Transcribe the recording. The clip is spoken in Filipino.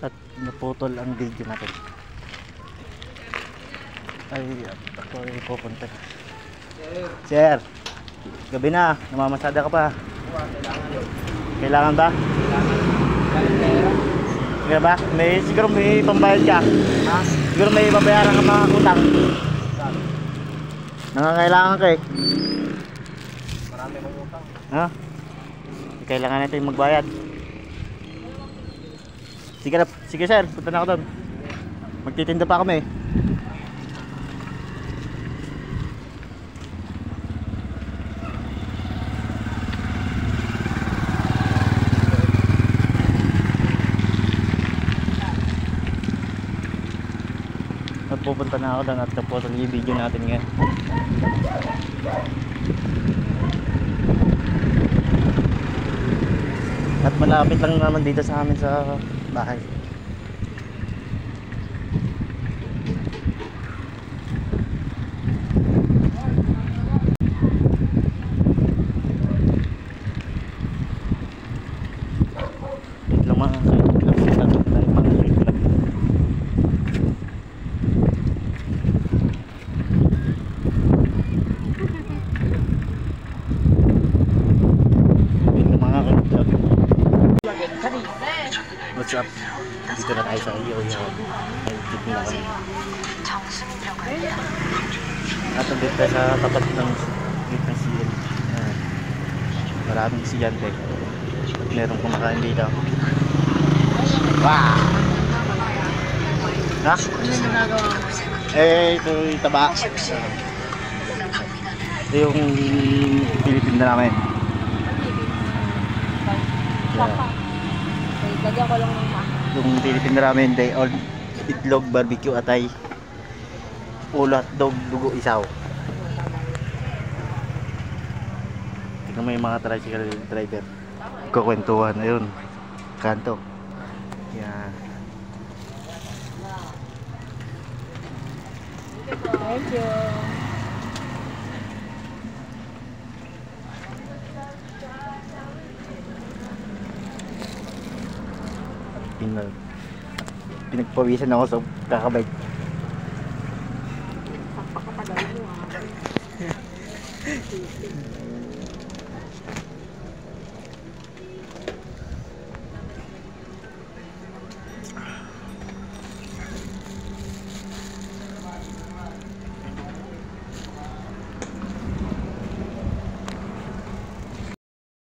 at naputol ang video natin. Ay, ako ay pupunta. Sir, gabi na, namamasada ka pa. Kailangan ba? Kaya ba? Siguro may pambayad ka. Ha? Siguro may babayaran ka mga utang. Nangangailangan ka eh. Marami kong utang. Ha? Kailangan natin magbayad. Sige na, sige sir, punta na ako doon. Magtitinda pa kami. At pupunta na ako doon at tapos yung video natin ngayon. At malapit lang naman dito sa amin sa bahay. Wait lang mga what's up? Dito na tayo sa iyo. Ay, dito na kami. At nandito tayo sa tapat ng gate ng siyan. Maraming siyante. At meron kumakain dito. Wow! Ha? Eh, ito yung taba. Ito yung pinitinda namin. Lagyan ko lang ng Yung tinitinda namin day old itlog, barbecue, atay, ulo, hotdog, dugo, isaw. Tingnan mo yung mga tricycle driver kukwentuhan. Ayun, kanto. Yan. Thank you. Pinagpawisan ako sa kakabike.